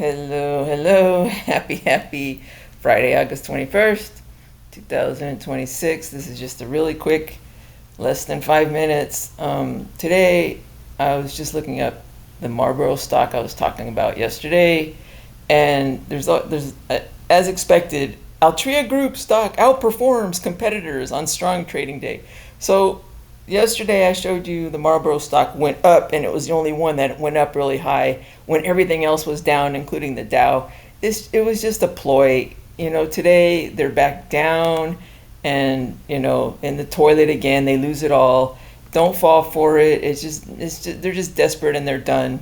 Hello, hello. Happy Friday, August 21st, 2026. This is just a really quick, less than 5 minutes. Today, I was just looking up the Marlboro stock I was talking about yesterday, and as expected, Altria Group stock outperforms competitors on strong trading day. So yesterday I showed you the Marlboro stock went up, and it was the only one that went up really high when everything else was down, including the Dow. It was just a ploy. Today they're back down and, in the toilet again. They lose it all. Don't fall for it. They're just desperate and they're done.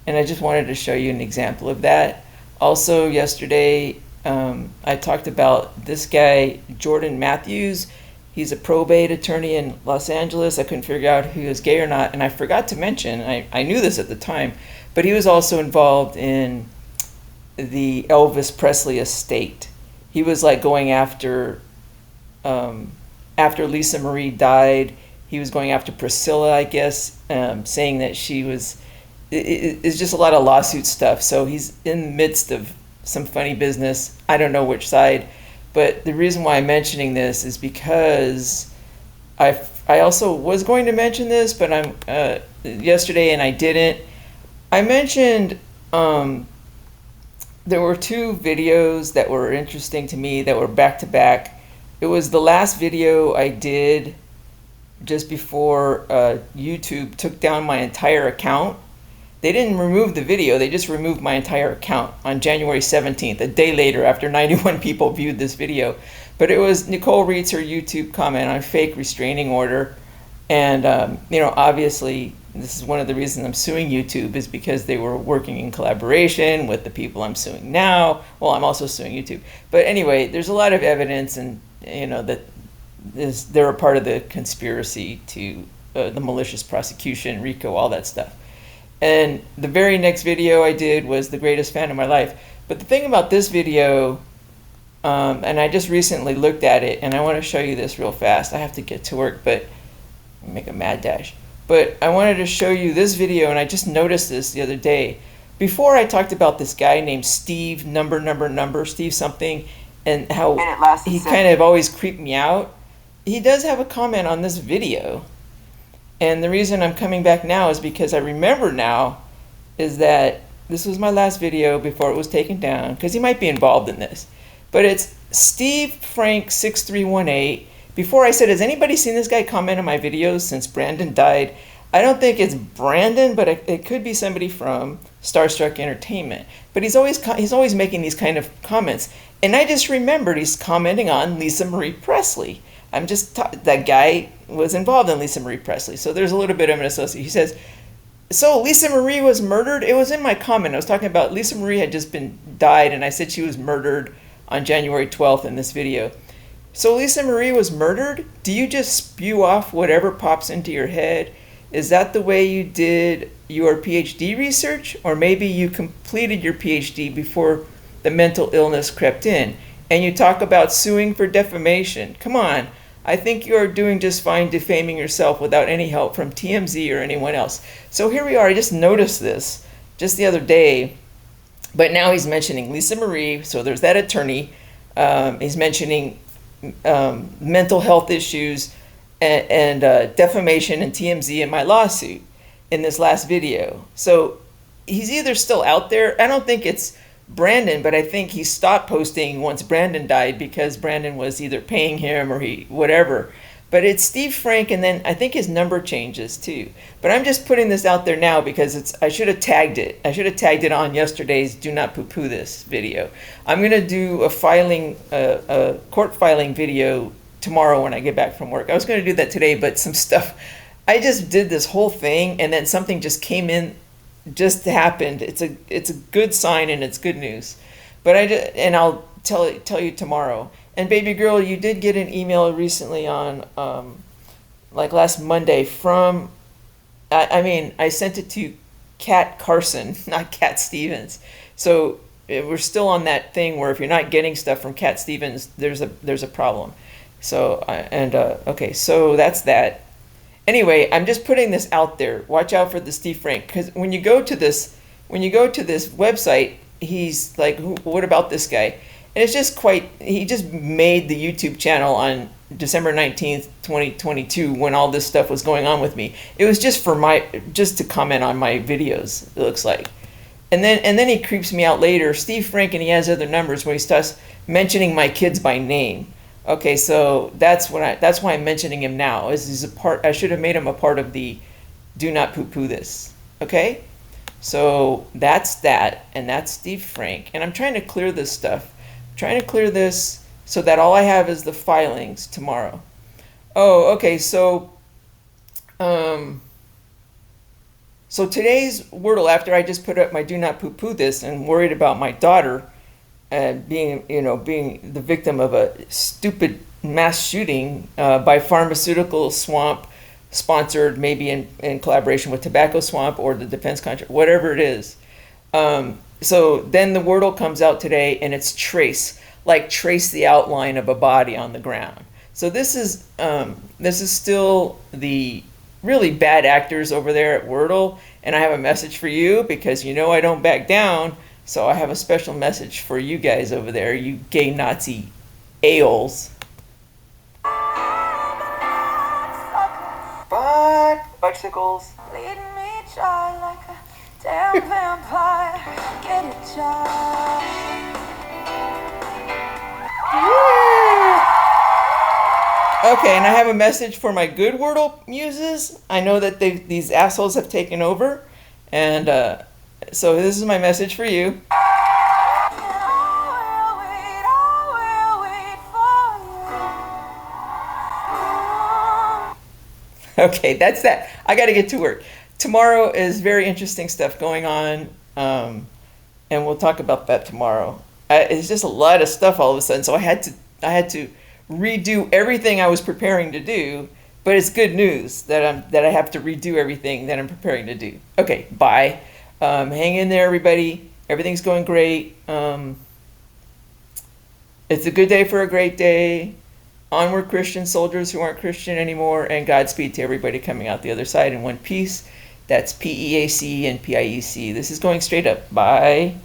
And I just wanted to show you an example of that. Also, yesterday, I talked about this guy, Jordan Matthews. He's a probate attorney in Los Angeles. I couldn't figure out if he was gay or not. And I forgot to mention, I knew this at the time, but he was also involved in the Elvis Presley estate. He was like going after Lisa Marie died, he was going after Priscilla, I guess, saying that she was, it's just a lot of lawsuit stuff. So he's in the midst of some funny business. I don't know which side. But the reason why I'm mentioning this is because I also was going to mention this, but I'm yesterday and I didn't. I mentioned there were two videos that were interesting to me that were back to back. It was the last video I did just before YouTube took down my entire account. They didn't remove the video, they just removed my entire account on January 17th, a day later after 91 people viewed this video. But it was Nicole reads her YouTube comment on fake restraining order. And, obviously, this is one of the reasons I'm suing YouTube, is because they were working in collaboration with the people I'm suing now. Well, I'm also suing YouTube. But anyway, there's a lot of evidence, and, that they're a part of the conspiracy to the malicious prosecution, RICO, all that stuff. And the very next video I did was the greatest fan of my life. But the thing about this video, and I just recently looked at it, and I want to show you this real fast. I have to get to work, but make a mad dash. But I wanted to show you this video, and I just noticed this the other day. Before I talked about this guy named Steve Steve something, and how he kind of always creeped me out. He does have a comment on this video. And the reason I'm coming back now is because I remember now is that this was my last video before it was taken down, because he might be involved in this. But it's Steve Frank 6318. Before I said, has anybody seen this guy comment on my videos since Brandon died? I don't think it's Brandon, but it could be somebody from Starstruck Entertainment. But he's always making these kind of comments. And I just remembered he's commenting on Lisa Marie Presley. That guy was involved in Lisa Marie Presley. So there's a little bit of an association. He says, so Lisa Marie was murdered? It was in my comment. I was talking about Lisa Marie had just died, and I said she was murdered on January 12th in this video. So Lisa Marie was murdered? Do you just spew off whatever pops into your head? Is that the way you did your PhD research? Or maybe you completed your PhD before the mental illness crept in, and you talk about suing for defamation. Come on. I think you are doing just fine defaming yourself without any help from TMZ or anyone else. So here we are. I just noticed this just the other day. But now he's mentioning Lisa Marie. So there's that attorney. He's mentioning mental health issues and defamation and TMZ in my lawsuit in this last video. So he's either still out there. I don't think it's Brandon, but I think he stopped posting once Brandon died because Brandon was either paying him or whatever. But it's Steve Frank, and then I think his number changes too. But I'm just putting this out there now because I should have tagged it. I should have tagged it on yesterday's Do Not Poo Poo This video. I'm going to do a court filing video tomorrow when I get back from work. I was going to do that today, but some stuff, I just did this whole thing, and then something just came in. Just happened. It's a good sign, and it's good news. But I'll tell you tomorrow. And baby girl, you did get an email recently on like last Monday from I sent it to Kat Carson, not Cat Stevens. So we're still on that thing where if you're not getting stuff from Cat Stevens, there's a problem. So okay, so that's that. Anyway, I'm just putting this out there. Watch out for the Steve Frank, because when you go to this website, he's like, what about this guy? And it's just quite, he just made the YouTube channel on December 19th, 2022, when all this stuff was going on with me. It was just just to comment on my videos, it looks like. And then he creeps me out later, Steve Frank, and he has other numbers where he starts mentioning my kids by name. Okay, so that's why I'm mentioning him now. He's a part. I should have made him a part of the do not poo-poo this. Okay? So that's that, and that's Steve Frank. And I'm trying to clear this stuff. I'm trying to clear this so that all I have is the filings tomorrow. Oh, okay, so so today's Wordle, after I just put up my do not poo-poo this and worried about my daughter being the victim of a stupid mass shooting by Pharmaceutical Swamp, sponsored maybe in collaboration with Tobacco Swamp or the defense contract, whatever it is. So then the Wordle comes out today, and it's trace, like trace the outline of a body on the ground. So this is still the really bad actors over there at Wordle, and I have a message for you because you know I don't back down. So I have a special message for you guys over there, you gay Nazi a-holes. Bicycles. Lead me dry like a damn vampire. Get it, child. Okay, and I have a message for my good Wordle muses. I know that these assholes have taken over, and so this is my message for you. Okay, that's that. I got to get to work. Tomorrow is very interesting stuff going on, and we'll talk about that tomorrow. It's just a lot of stuff all of a sudden, so I had to redo everything I was preparing to do. But it's good news that I have to redo everything that I'm preparing to do. Okay, bye. Hang in there, everybody. Everything's going great. It's a good day for a great day. Onward, Christian soldiers who aren't Christian anymore, and Godspeed to everybody coming out the other side in one piece. That's PEAC and PIEC. This is going straight up. Bye.